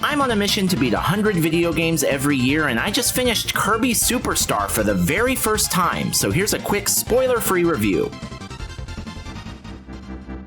I'm on a mission to beat 100 video games every year, and I just finished Kirby Super Star for the very first time, so here's a quick spoiler-free review.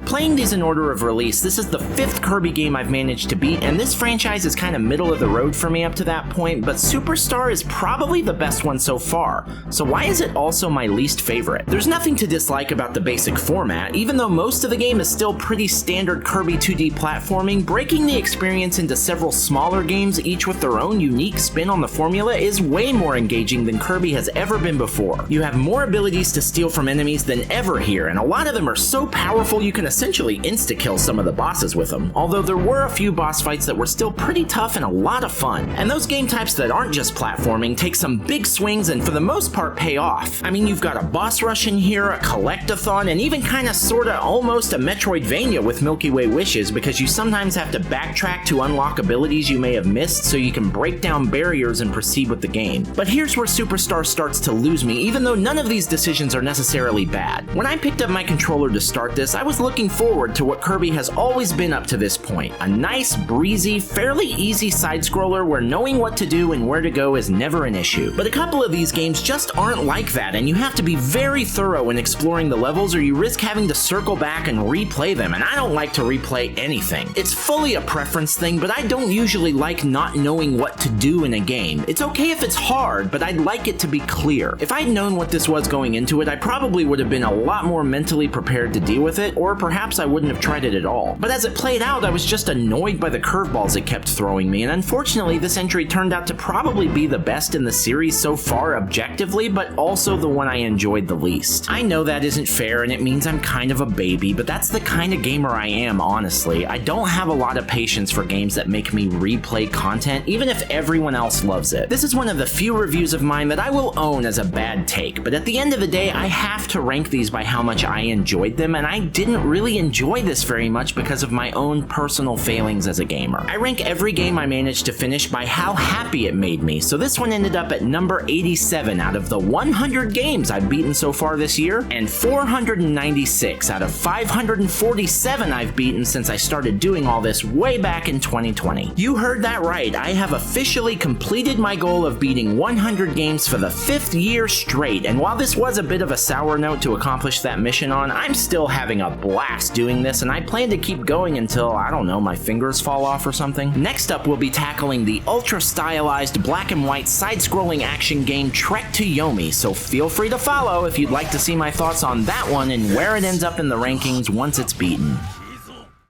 Playing these in order of release, this is the 5th Kirby game I've managed to beat, and this franchise is kind of middle of the road for me up to that point, but Superstar is probably the best one so far, so why is it also my least favorite? There's nothing to dislike about the basic format, even though most of the game is still pretty standard Kirby 2D platforming. Breaking the experience into several smaller games, each with their own unique spin on the formula, is way more engaging than Kirby has ever been before. You have more abilities to steal from enemies than ever here, and a lot of them are so powerful you can essentially insta-kill some of the bosses with them, although there were a few boss fights that were still pretty tough and a lot of fun. And those game types that aren't just platforming take some big swings and for the most part pay off. I mean, you've got a boss rush in here, a collect-a-thon, and even kinda sorta almost a Metroidvania with Milky Way wishes, because you sometimes have to backtrack to unlock abilities you may have missed so you can break down barriers and proceed with the game. But here's where Superstar starts to lose me, even though none of these decisions are necessarily bad. When I picked up my controller to start this, I was looking forward to what Kirby has always been up to this point. A nice, breezy, fairly easy side-scroller where knowing what to do and where to go is never an issue. But a couple of these games just aren't like that, and you have to be very thorough in exploring the levels or you risk having to circle back and replay them, and I don't like to replay anything. It's fully a preference thing, but I don't usually like not knowing what to do in a game. It's okay if it's hard, but I'd like it to be clear. If I'd known what this was going into it, I probably would have been a lot more mentally prepared to deal with it, or perhaps I wouldn't have tried it at all. But as it played out, I was just annoyed by the curveballs it kept throwing me, and unfortunately this entry turned out to probably be the best in the series so far objectively, but also the one I enjoyed the least. I know that isn't fair and it means I'm kind of a baby, but that's the kind of gamer I am, honestly. I don't have a lot of patience for games that make me replay content, even if everyone else loves it. This is one of the few reviews of mine that I will own as a bad take, but at the end of the day, I have to rank these by how much I enjoyed them, and I didn't really enjoy this very much because of my own personal failings as a gamer. I rank every game I managed to finish by how happy it made me, so this one ended up at number 87 out of the 100 games I've beaten so far this year, and 496 out of 547 I've beaten since I started doing all this way back in 2020. You heard that right, I have officially completed my goal of beating 100 games for the 5th year straight, and while this was a bit of a sour note to accomplish that mission on, I'm still having a blast doing this, and I plan to keep going until, I don't know, my fingers fall off or something. Next up, we'll be tackling the ultra-stylized black and white side-scrolling action game Trek to Yomi, so feel free to follow if you'd like to see my thoughts on that one and where it ends up in the rankings once it's beaten.